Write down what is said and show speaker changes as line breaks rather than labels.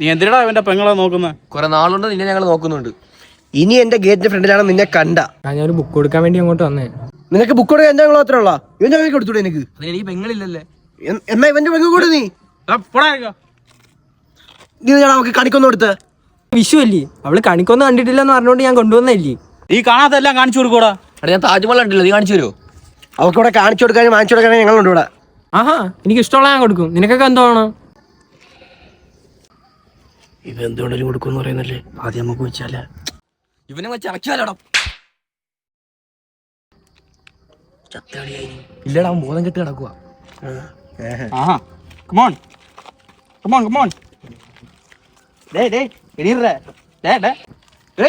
നീ എന്തിനാ അവന്റെ പെങ്ങളെ നോക്കുന്നത്?
കുറെ നാളുകൊണ്ട് നിന്നെ ഞങ്ങൾ നോക്കുന്നുണ്ട്.
ഇനി എന്റെ ഗേറ്റിന്റെ ഫ്രണ്ടിലാണ് നിന്നെ കണ്ട.
ഞാനൊരു ബുക്ക് കൊടുക്കാൻ വേണ്ടി അങ്ങോട്ട് വന്നേ.
നിനക്ക് ബുക്ക് കൊടുക്കാൻ എന്റെ അത്ര ഉള്ള ഇവന്റെ കൈ കൊടുത്തൂടെ എനിക്ക്?
അതിനെനിക്ക് പെങ്ങളില്ലല്ലേ.
എന്നാ ഇവന്റെ പെങ്ങൾ കൂടെ നീ നമുക്ക് കണിക്കൊന്നു കൊടുത്ത്.
വിഷു അല്ലേ, അവള് കണിക്കൊന്നും കണ്ടിട്ടില്ലെന്ന് പറഞ്ഞോണ്ട് ഞാൻ കൊണ്ടുവന്നല്ലേ.
ഈ കാണാത്തെല്ലാം കാണിച്ചു കൊടുക്കൂടാ.
അവിടെ ഞാൻ താജ്മഹൽ കണ്ടില്ല, നീ കാണിച്ചു തരുമോ?
അവൾക്കിവിടെ കാണിച്ചു കൊടുക്കാനും വാങ്ങിച്ചു കൊടുക്കാനും ഞങ്ങളുണ്ട് ഇവിടെ.
ആഹാ, എനിക്ക് ഇഷ്ടമുള്ള ഞാൻ കൊടുക്കും. നിനക്കൊക്കെ എന്തോ വേണം?
ഇത് എന്തുകൊണ്ടും കൊടുക്കും പറയുന്നല്ലേ, ആദ്യം നമുക്ക് വെച്ചാല
ഇവനെ വെച്ച് അടച്ചാലോടാ. ഇല്ലടാ, അവൻ ബോധം കെട്ട് കിടക്കുക.
Come on come on come on. ഡേ ഡേ എടീറ ഡേ ഡേ.